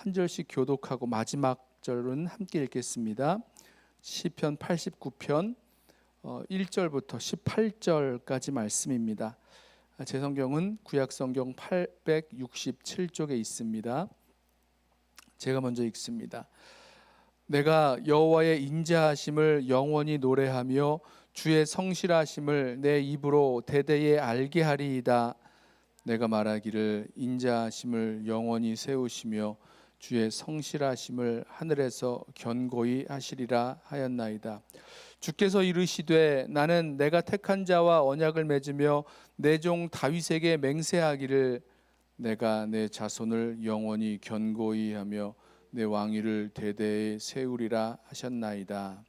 한 절씩 교독하고 마지막 절은 함께 읽겠습니다. 시편 89편 1절부터 18절까지 말씀입니다. 제 성경은 구약성경 867쪽에 있습니다. 제가 먼저 읽습니다. 내가 여호와의 인자하심을 영원히 노래하며 주의 성실하심을 내 입으로 대대에 알게 하리이다. 내가 말하기를 인자하심을 영원히 세우시며 주의 성실하심을 하늘에서 견고히 하시리라 하였나이다. 주께서 이르시되 나는 내가 택한 자와 언약을 맺으며 내 종 다윗에게 맹세하기를 내가 내 자손을 영원히 견고히 하며 내 왕위를 대대에 세우리라 하셨나이다.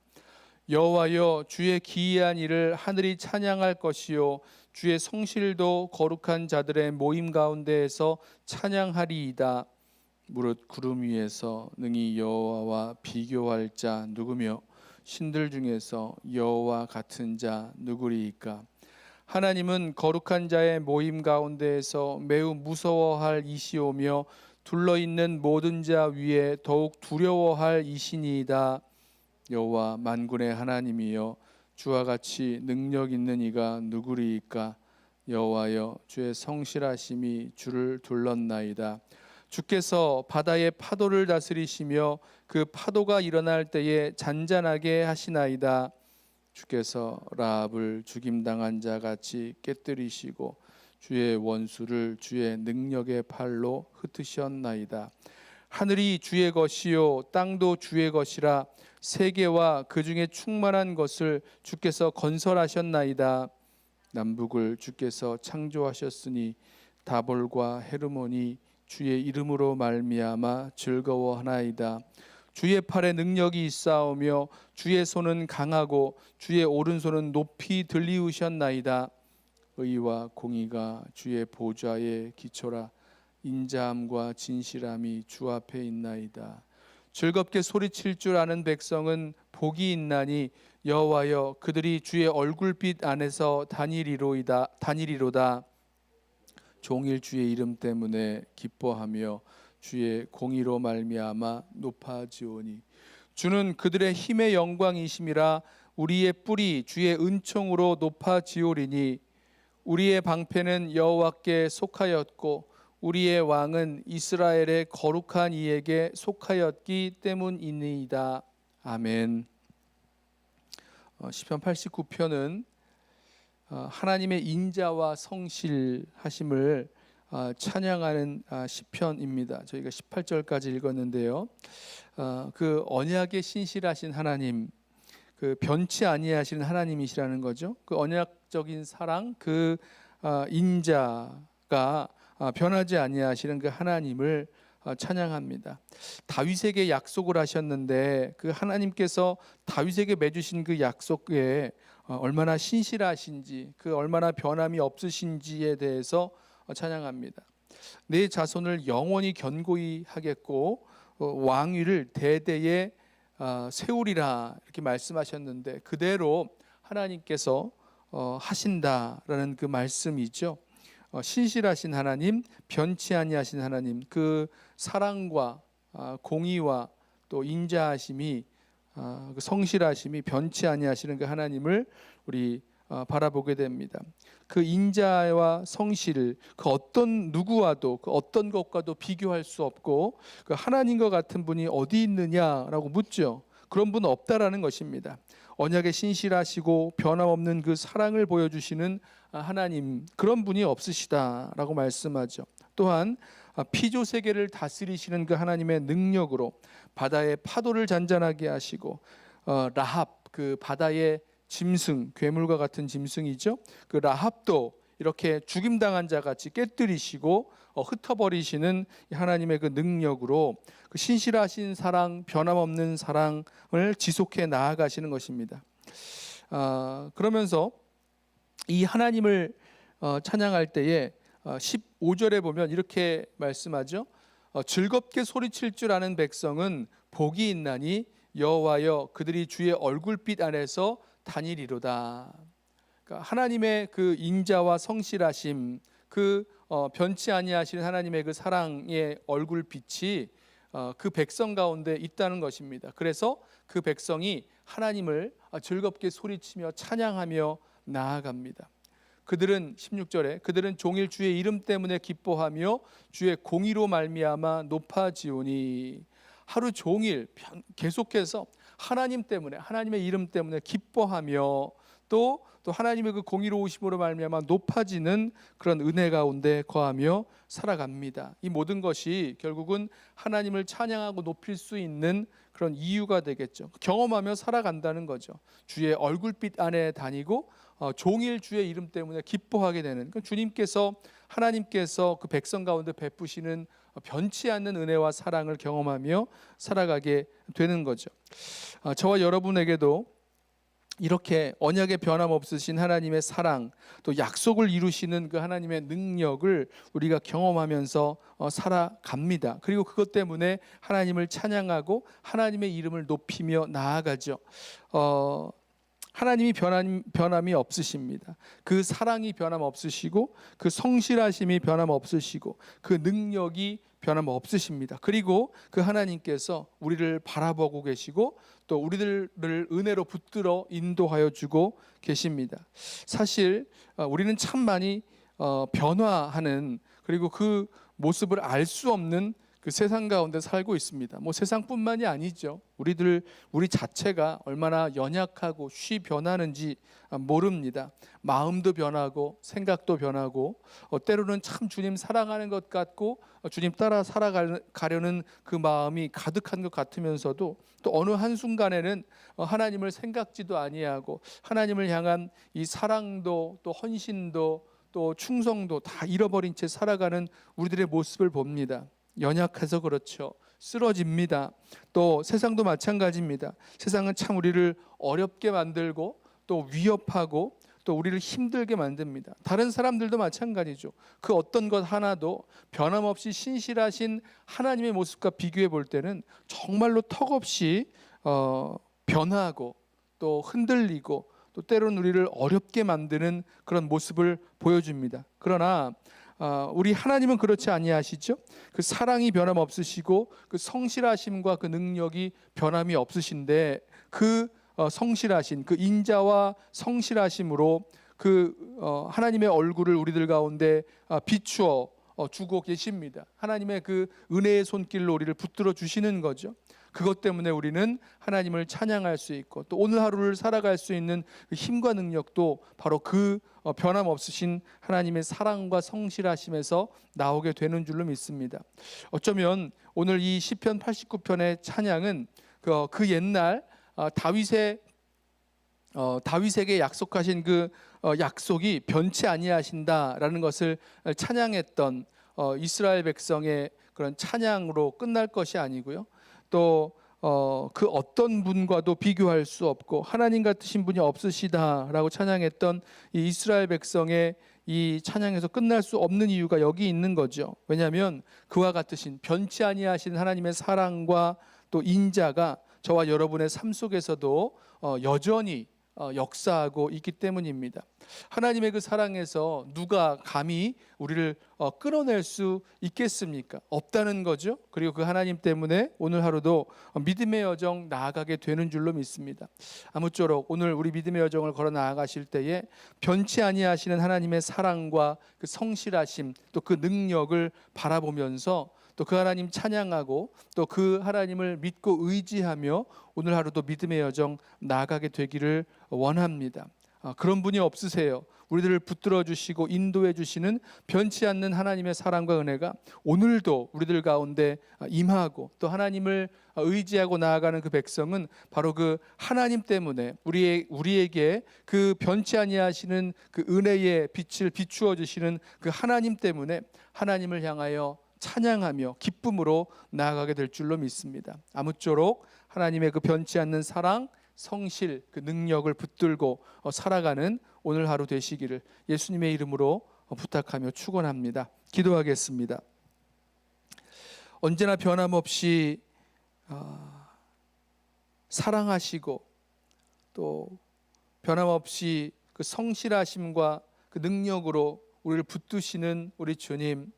여호와여, 주의 기이한 일을 하늘이 찬양할 것이요 주의 성실도 거룩한 자들의 모임 가운데에서 찬양하리이다. 무릇 구름 위에서 능히 여호와와 비교할 자 누구며 신들 중에서 여호와 같은 자 누구리이까? 하나님은 거룩한 자의 모임 가운데에서 매우 무서워할 이시오며 둘러있는 모든 자 위에 더욱 두려워할 이시니이다. 여호와 만군의 하나님이여, 주와 같이 능력 있는 이가 누구리이까? 여호와여, 주의 성실하심이 주를 둘렀나이다. 주께서 바다의 파도를 다스리시며 그 파도가 일어날 때에 잔잔하게 하시나이다. 주께서 라합을 죽임당한 자 같이 깨뜨리시고 주의 원수를 주의 능력의 팔로 흩으셨나이다. 하늘이 주의 것이요 땅도 주의 것이라. 세계와 그 중에 충만한 것을 주께서 건설하셨나이다. 남북을 주께서 창조하셨으니 다볼과 헤르몬이 주의 이름으로 말미암아 즐거워하나이다. 주의 팔에 능력이 있사오며 주의 손은 강하고 주의 오른손은 높이 들리우셨나이다. 의와 공의가 주의 보좌에 기초라. 인자함과 진실함이 주 앞에 있나이다. 즐겁게 소리칠 줄 아는 백성은 복이 있나니 여호와여, 그들이 주의 얼굴빛 안에서 다니리로다. 종일 주의 이름 때문에 기뻐하며 주의 공의로 말미암아 높아지오니 주는 그들의 힘의 영광이심이라. 우리의 뿔이 주의 은총으로 높아지오리니 우리의 방패는 여호와께 속하였고 우리의 왕은 이스라엘의 거룩한 이에게 속하였기 때문이니이다. 아멘. 시편 89편은 하나님의 인자와 성실하심을 찬양하는 시편입니다. 저희가 18절까지 읽었는데요. 그 언약에 신실하신 하나님, 그 변치 아니하시는 하나님이시라는 거죠. 그 언약적인 사랑, 그 인자가 변하지 아니하시는 그 하나님을 찬양합니다. 다윗에게 약속을 하셨는데 그 하나님께서 다윗에게 맺으신 그 약속에 얼마나 신실하신지, 그 얼마나 변함이 없으신지에 대해서 찬양합니다. 내 자손을 영원히 견고히 하겠고 왕위를 대대에 세우리라 이렇게 말씀하셨는데 그대로 하나님께서 하신다라는 그 말씀이죠. 신실하신 하나님, 변치 아니하신 하나님, 그 사랑과 공의와 또 인자하심이, 그 성실하심이 변치 아니하시는 그 하나님을 우리 바라보게 됩니다. 그 인자와 성실, 그 어떤 누구와도, 그 어떤 것과도 비교할 수 없고 그 하나님과 같은 분이 어디 있느냐라고 묻죠. 그런 분은 없다라는 것입니다. 언약에 신실하시고 변함없는 그 사랑을 보여주시는 하나님, 그런 분이 없으시다라고 말씀하죠. 또한 피조 세계를 다스리시는 그 하나님의 능력으로 바다의 파도를 잔잔하게 하시고 라합, 그 바다의 짐승, 괴물과 같은 짐승이죠. 그 라합도 이렇게 죽임당한 자 같이 깨뜨리시고 흩어버리시는 하나님의 그 능력으로 그 신실하신 사랑, 변함없는 사랑을 지속해 나아가시는 것입니다. 그러면서 이 하나님을 찬양할 때에 15절에 보면 이렇게 말씀하죠. 즐겁게 소리칠 줄 아는 백성은 복이 있나니 여호와여, 그들이 주의 얼굴빛 안에서 다니리로다. 그러니까 하나님의 그 인자와 성실하심, 그 변치 아니하시는 하나님의 그 사랑의 얼굴빛이 그 백성 가운데 있다는 것입니다. 그래서 그 백성이 하나님을 즐겁게 소리치며 찬양하며 나아갑니다. 그들은 16절에 그들은 종일 주의 이름 때문에 기뻐하며 주의 공의로 말미암아 높아지오니, 하루 종일 계속해서 하나님 때문에, 하나님의 이름 때문에 기뻐하며 또 하나님의 그 공의로우심으로 말미암아 높아지는 그런 은혜 가운데 거하며 살아갑니다. 이 모든 것이 결국은 하나님을 찬양하고 높일 수 있는 그런 이유가 되겠죠. 경험하며 살아간다는 거죠. 주의 얼굴빛 안에 다니고 종일 주의 이름 때문에 기뻐하게 되는, 주님께서, 하나님께서 그 백성 가운데 베푸시는 변치 않는 은혜와 사랑을 경험하며 살아가게 되는 거죠. 저와 여러분에게도 이렇게 언약의 변함없으신 하나님의 사랑, 또 약속을 이루시는 그 하나님의 능력을 우리가 경험하면서 살아갑니다. 그리고 그것 때문에 하나님을 찬양하고 하나님의 이름을 높이며 나아가죠. 하나님이 변함이 없으십니다. 그 사랑이 변함없으시고 그 성실하심이 변함없으시고 그 능력이 변함없으십니다. 그리고 그 하나님께서 우리를 바라보고 계시고 또 우리들을 은혜로 붙들어 인도하여 주고 계십니다. 사실 우리는 참 많이 변화하는, 그리고 그 모습을 알 수 없는 그 세상 가운데 살고 있습니다. 세상뿐만이 아니죠. 우리 자체가 얼마나 연약하고 쉬 변하는지 모릅니다. 마음도 변하고 생각도 변하고 때로는 참 주님 사랑하는 것 같고 주님 따라 살아가려는 그 마음이 가득한 것 같으면서도 또 어느 한순간에는 하나님을 생각지도 아니하고 하나님을 향한 이 사랑도 또 헌신도 또 충성도 다 잃어버린 채 살아가는 우리들의 모습을 봅니다. 연약해서 그렇죠. 쓰러집니다. 또 세상도 마찬가지입니다. 세상은 참 우리를 어렵게 만들고 또 위협하고 또 우리를 힘들게 만듭니다. 다른 사람들도 마찬가지죠. 그 어떤 것 하나도 변함없이 신실하신 하나님의 모습과 비교해 볼 때는 정말로 턱없이 변화하고 또 흔들리고 또 때로는 우리를 어렵게 만드는 그런 모습을 보여줍니다. 그러나 우리 하나님은 그렇지 아니하시죠? 그 사랑이 변함없으시고 그 성실하심과 그 능력이 변함이 없으신데 그 성실하신 그 인자와 성실하심으로 그 하나님의 얼굴을 우리들 가운데 비추어 주고 계십니다. 하나님의 그 은혜의 손길로 우리를 붙들어 주시는 거죠. 그것 때문에 우리는 하나님을 찬양할 수 있고 또 오늘 하루를 살아갈 수 있는 그 힘과 능력도 바로 그 변함없으신 하나님의 사랑과 성실하심에서 나오게 되는 줄로 믿습니다. 어쩌면 오늘 이 시편 89편의 찬양은 그 옛날 다윗에게 약속하신 그 약속이 변치 아니하신다라는 것을 찬양했던 이스라엘 백성의 그런 찬양으로 끝날 것이 아니고요. 또 그 어떤 분과도 비교할 수 없고 하나님 같으신 분이 없으시다라고 찬양했던 이 이스라엘 백성의 이 찬양에서 끝날 수 없는 이유가 여기 있는 거죠. 왜냐하면 그와 같으신 변치 아니하신 하나님의 사랑과 또 인자가 저와 여러분의 삶 속에서도 여전히 역사하고 있기 때문입니다. 하나님의 그 사랑에서 누가 감히 우리를 끊어낼 수 있겠습니까? 없다는 거죠. 그리고 그 하나님 때문에 오늘 하루도 믿음의 여정 나아가게 되는 줄로 믿습니다. 아무쪼록 오늘 우리 믿음의 여정을 걸어 나아가실 때에 변치 아니하시는 하나님의 사랑과 그 성실하심 또 그 능력을 바라보면서 또 그 하나님 찬양하고 또 그 하나님을 믿고 의지하며 오늘 하루도 믿음의 여정 나아가게 되기를 원합니다. 그런 분이 없으세요. 우리들을 붙들어 주시고 인도해 주시는 변치 않는 하나님의 사랑과 은혜가 오늘도 우리들 가운데 임하고 또 하나님을 의지하고 나아가는 그 백성은 바로 그 하나님 때문에 우리에게 그 변치 아니하시는 그 은혜의 빛을 비추어 주시는 그 하나님 때문에 하나님을 향하여 찬양하며 기쁨으로 나아가게 될 줄로 믿습니다. 아무쪼록 하나님의 그 변치 않는 사랑, 성실, 그 능력을 붙들고 살아가는 오늘 하루 되시기를 예수님의 이름으로 부탁하며 축원합니다. 기도하겠습니다. 언제나 변함없이 사랑하시고 또 변함없이 그 성실하심과 그 능력으로 우리를 붙드시는 우리 주님,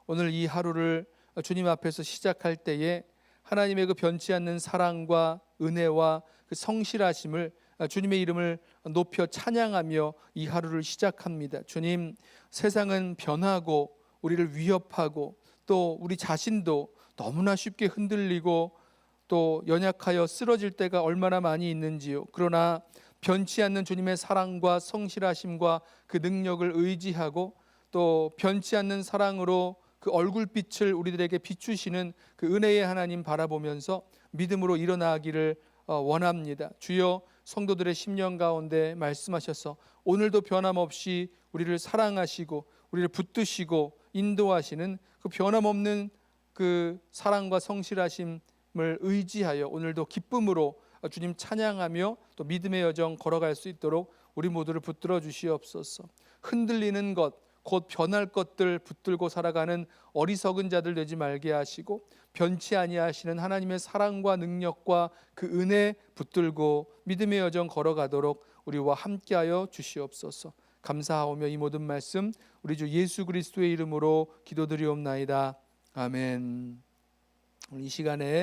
오늘 이 하루를 주님 앞에서 시작할 때에 하나님의 그 변치 않는 사랑과 은혜와 그 성실하심을 주님의 이름을 높여 찬양하며 이 하루를 시작합니다. 주님, 세상은 변하고 우리를 위협하고 또 우리 자신도 너무나 쉽게 흔들리고 또 연약하여 쓰러질 때가 얼마나 많이 있는지요. 그러나 변치 않는 주님의 사랑과 성실하심과 그 능력을 의지하고 또 변치 않는 사랑으로 그 얼굴빛을 우리들에게 비추시는 그 은혜의 하나님 바라보면서 믿음으로 일어나기를 원합니다. 주여, 성도들의 심령 가운데 말씀하셔서 오늘도 변함없이 우리를 사랑하시고 우리를 붙드시고 인도하시는 그 변함없는 그 사랑과 성실하심을 의지하여 오늘도 기쁨으로 주님 찬양하며 또 믿음의 여정 걸어갈 수 있도록 우리 모두를 붙들어 주시옵소서. 흔들리는 것, 곧 변할 것들 붙들고 살아가는 어리석은 자들 되지 말게 하시고 변치 아니하시는 하나님의 사랑과 능력과 그 은혜 붙들고 믿음의 여정 걸어가도록 우리와 함께하여 주시옵소서. 감사하오며 이 모든 말씀 우리 주 예수 그리스도의 이름으로 기도드리옵나이다. 아멘. 이 시간에